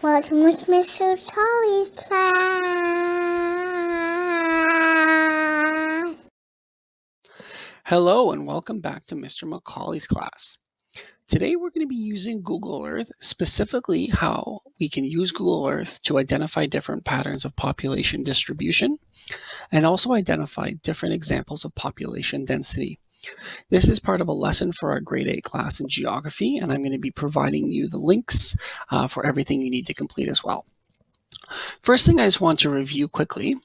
Welcome to Mr. Tolly's class. Hello and welcome back to Mr. Macaulay's class. Today we're going to be using Google Earth, specifically how we can use Google Earth to identify different patterns of population distribution and also identify different examples of population density. This is part of a lesson for our grade 8 class in geography, and I'm going to be providing you the links for everything you need to complete as well. First thing I just want to review quickly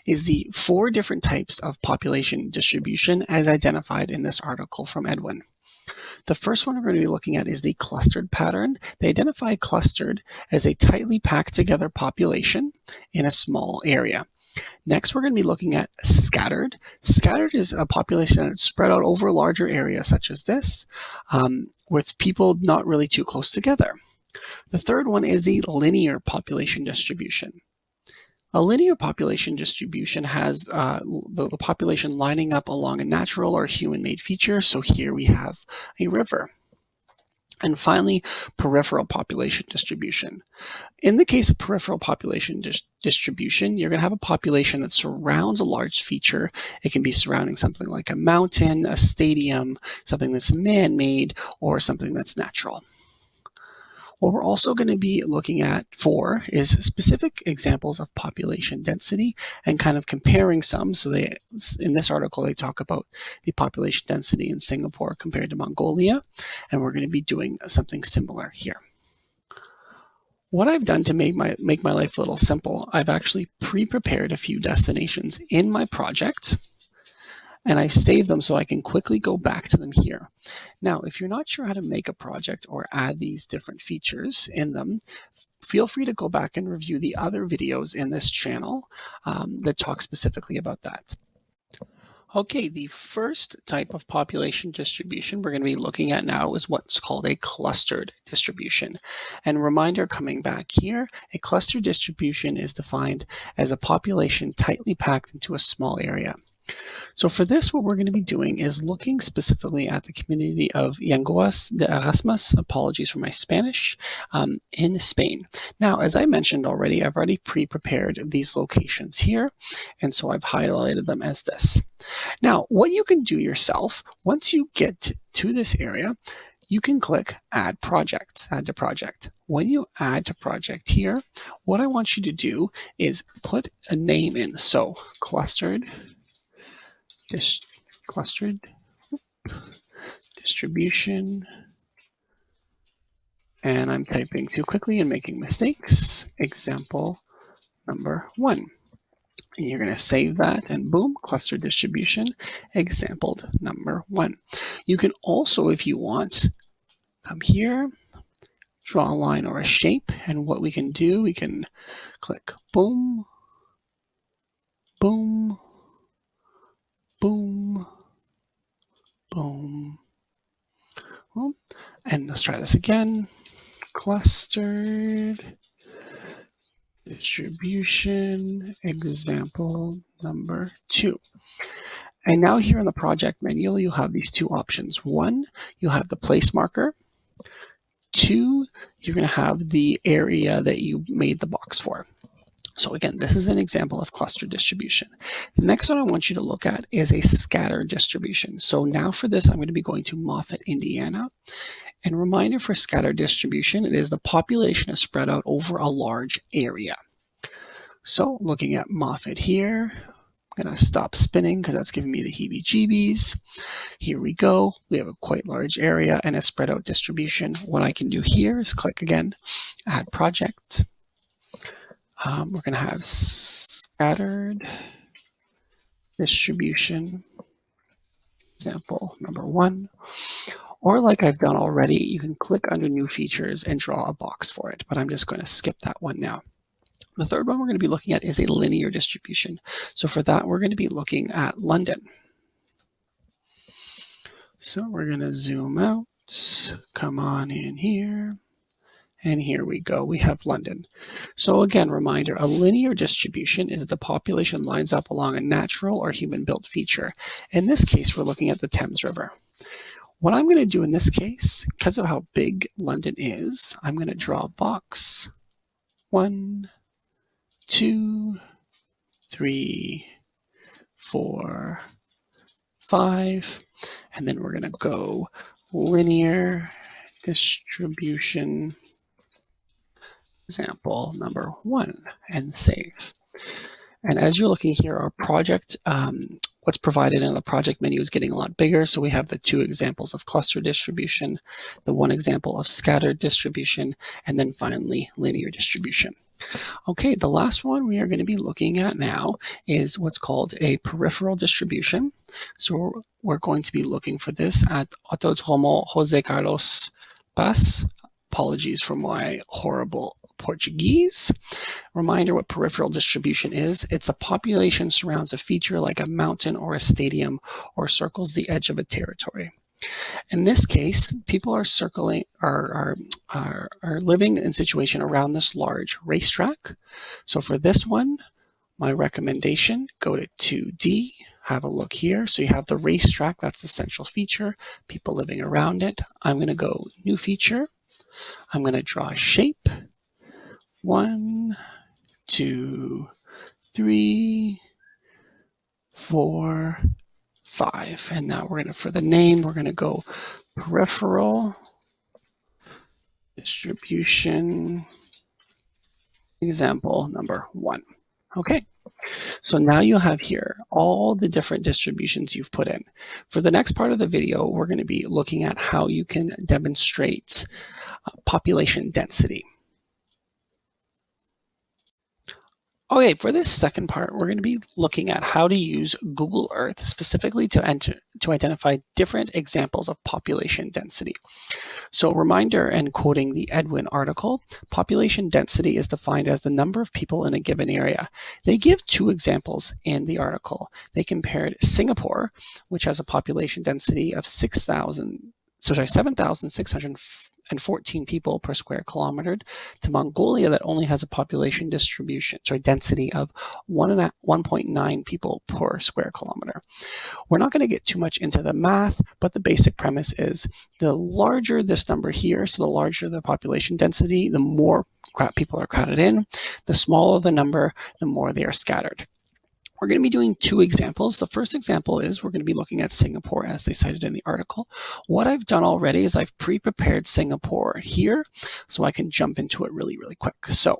is the 4 different types of population distribution as identified in this article from Edwin. The first one we're going to be looking at is the clustered pattern. They identify clustered as a tightly packed together population in a small area. Next, we're going to be looking at scattered. Scattered is a population that's spread out over a larger area such as this, with people not really too close together. The third one is the linear population distribution. A linear population distribution has the population lining up along a natural or human-made feature. So here we have a river. And finally, peripheral population distribution. In the case of peripheral population distribution, you're going to have a population that surrounds a large feature. It can be surrounding something like a mountain, a stadium, something that's man-made, or something that's natural. What we're also going to be looking at for is specific examples of population density and kind of comparing some. So in this article, they talk about the population density in Singapore compared to Mongolia, and we're going to be doing something similar here. What I've done to make my life a little simple, I've actually pre-prepared a few destinations in my project, and I've saved them so I can quickly go back to them here. Now, if you're not sure how to make a project or add these different features in them, feel free to go back and review the other videos in this channel that talk specifically about that. Okay, the first type of population distribution we're going to be looking at now is what's called a clustered distribution. And reminder coming back here, a clustered distribution is defined as a population tightly packed into a small area. So for this, what we're going to be doing is looking specifically at the community of Yanguas de Erasmus, apologies for my Spanish, in Spain. Now, as I mentioned already, I've already pre-prepared these locations here, and so I've highlighted them as this. Now, what you can do yourself, once you get to this area, you can click Add Project, Add to Project. When you add to project here, what I want you to do is put a name in. So clustered distribution, and I'm typing too quickly and making mistakes. Example number 1. And you're going to save that, and boom, cluster distribution, exampled number 1. You can also, if you want, come here, draw a line or a shape, and what we can do, we can click boom, boom, boom, boom. Well, and let's try this again. Clustered distribution, example number 2. And now here in the project menu, you'll have these 2 options. 1, you'll have the place marker. 2, you're going to have the area that you made the box for. So again, this is an example of cluster distribution. The next one I want you to look at is a scatter distribution. So now for this, I'm going to be going to Moffat, Indiana. And reminder for scatter distribution, it is the population is spread out over a large area. So looking at Moffat here, I'm going to stop spinning because that's giving me the heebie-jeebies. Here we go. We have a quite large area and a spread out distribution. What I can do here is click again, Add Project. We're going to have scattered distribution, example number 1. Or like I've done already, you can click under New Features and draw a box for it, but I'm just going to skip that one now. The third one we're going to be looking at is a linear distribution. So for that, we're going to be looking at London. So we're going to zoom out, come on in here. And here we go, we have London. So again, reminder, a linear distribution is that the population lines up along a natural or human-built feature. In this case, we're looking at the Thames River. What I'm going to do in this case, because of how big London is, I'm going to draw a box 1, 2, 3, 4, 5, and then we're going to go linear distribution example number 1 and save. And as you're looking here, our project, what's provided in the project menu is getting a lot bigger. So we have the 2 examples of cluster distribution, the 1 example of scattered distribution, and then finally linear distribution. Okay, the last one we are going to be looking at now is what's called a peripheral distribution. So we're going to be looking for this at Autódromo José Carlos Paz. Apologies for my horrible Portuguese. Reminder what peripheral distribution is. It's a population surrounds a feature like a mountain or a stadium or circles the edge of a territory. In this case, people are living in a situation around this large racetrack. So for this one, my recommendation, go to 2D, have a look here. So you have the racetrack, that's the central feature, people living around it. I'm going to go new feature. I'm going to draw a shape. 1, 2, 3, 4, 5. And now we're going to, for the name, we're going to go peripheral distribution example number 1. Okay, so now you have here all the different distributions you've put in. For the next part of the video, we're going to be looking at how you can demonstrate population density. Okay, for this second part, we're going to be looking at how to use Google Earth specifically to identify different examples of population density. So reminder, and quoting the Edwin article, population density is defined as the number of people in a given area. They give 2 examples in the article. They compared Singapore, which has a population density of 7,614 people per square kilometer, to Mongolia that only has a population density of 1.9 people per square kilometer. We're not going to get too much into the math, but the basic premise is the larger this number here, so the larger the population density, the more people are crowded in. The smaller the number, the more they are scattered. We're going to be doing 2 examples. The first example is we're going to be looking at Singapore as they cited in the article. What I've done already is I've pre-prepared Singapore here so I can jump into it really, really quick. So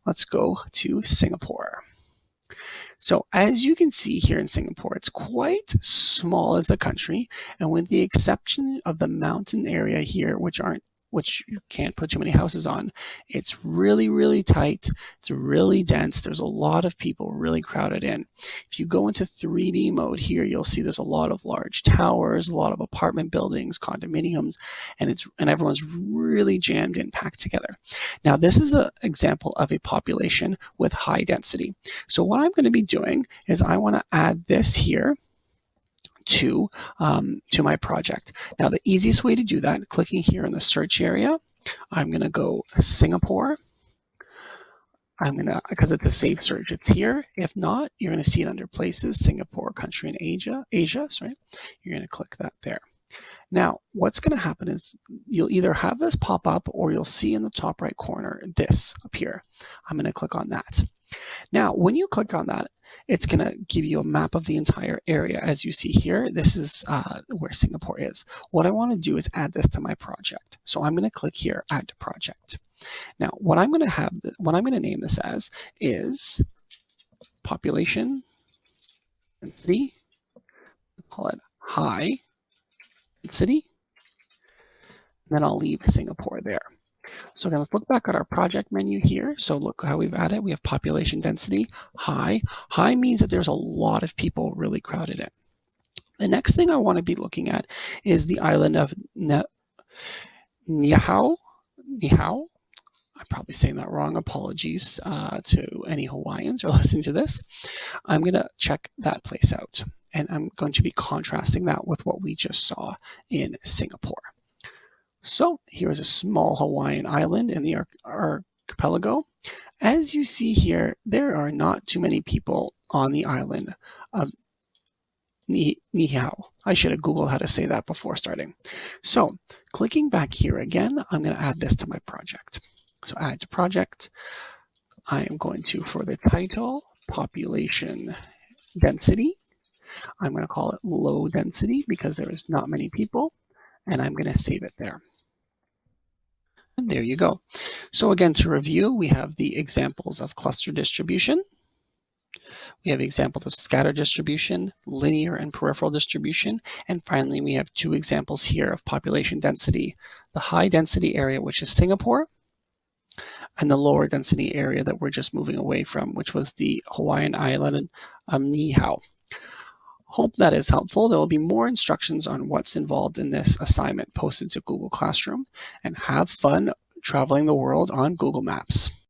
let's go to Singapore. So as you can see here in Singapore, it's quite small as a country, and with the exception of the mountain area here, which you can't put too many houses on, it's really, really tight. It's really dense. There's a lot of people really crowded in. If you go into 3D mode here, you'll see there's a lot of large towers, a lot of apartment buildings, condominiums, and everyone's really jammed in, packed together. Now, this is an example of a population with high density. So what I'm going to be doing is I want to add this here to my project. Now, the easiest way to do that, clicking here in the search area, I'm going to go Singapore. Because it's a safe search, it's here. If not, you're going to see it under places, Singapore, country in Asia, sorry. You're going to click that there. Now, what's going to happen is you'll either have this pop up or you'll see in the top right corner this appear. I'm going to click on that. Now, when you click on that, it's going to give you a map of the entire area. As you see here, this is where Singapore is. What I want to do is add this to my project. So I'm going to click here, Add to Project. Now, what I'm going to name this as is population density. Call it high density. And then I'll leave Singapore there. So we're going to look back at our project menu here. So look how we've added. We have population density, high. High means that there's a lot of people really crowded in. The next thing I want to be looking at is the island of Niihau. I'm probably saying that wrong. Apologies to any Hawaiians who are listening to this. I'm going to check that place out. And I'm going to be contrasting that with what we just saw in Singapore. So here's a small Hawaiian island in the archipelago. As you see here, there are not too many people on the island of Niihau. I should have Googled how to say that before starting. So clicking back here again, I'm going to add this to my project. So add to project. I am going to, for the title, population density, I'm going to call it low density because there is not many people, and I'm going to save it there. And there you go. So again, to review, we have the examples of cluster distribution. We have examples of scatter distribution, linear and peripheral distribution, and finally we have two examples here of population density. The high density area, which is Singapore, and the lower density area that we're just moving away from, which was the Hawaiian island Niihau. Hope that is helpful. There will be more instructions on what's involved in this assignment posted to Google Classroom, and have fun traveling the world on Google Maps.